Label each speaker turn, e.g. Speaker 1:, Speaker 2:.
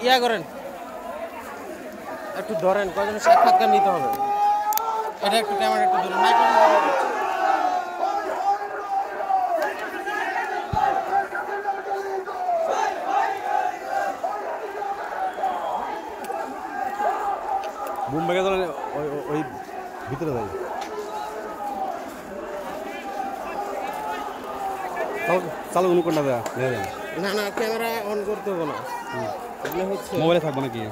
Speaker 1: ইয়া করেন, একটু ধরেন, কয়জন সাক্ষাৎকার নিতে হবে। এটা একটু ক্যামেরা একটু ধরেন, নাই
Speaker 2: মুম্বাইকে ধরে ওই ভিতরে যাই। চালু কোন কোনটা দেয়া?
Speaker 1: না না, ক্যামেরা অন করতে হবে না,
Speaker 2: মোবাইলে থাকবো নাকি?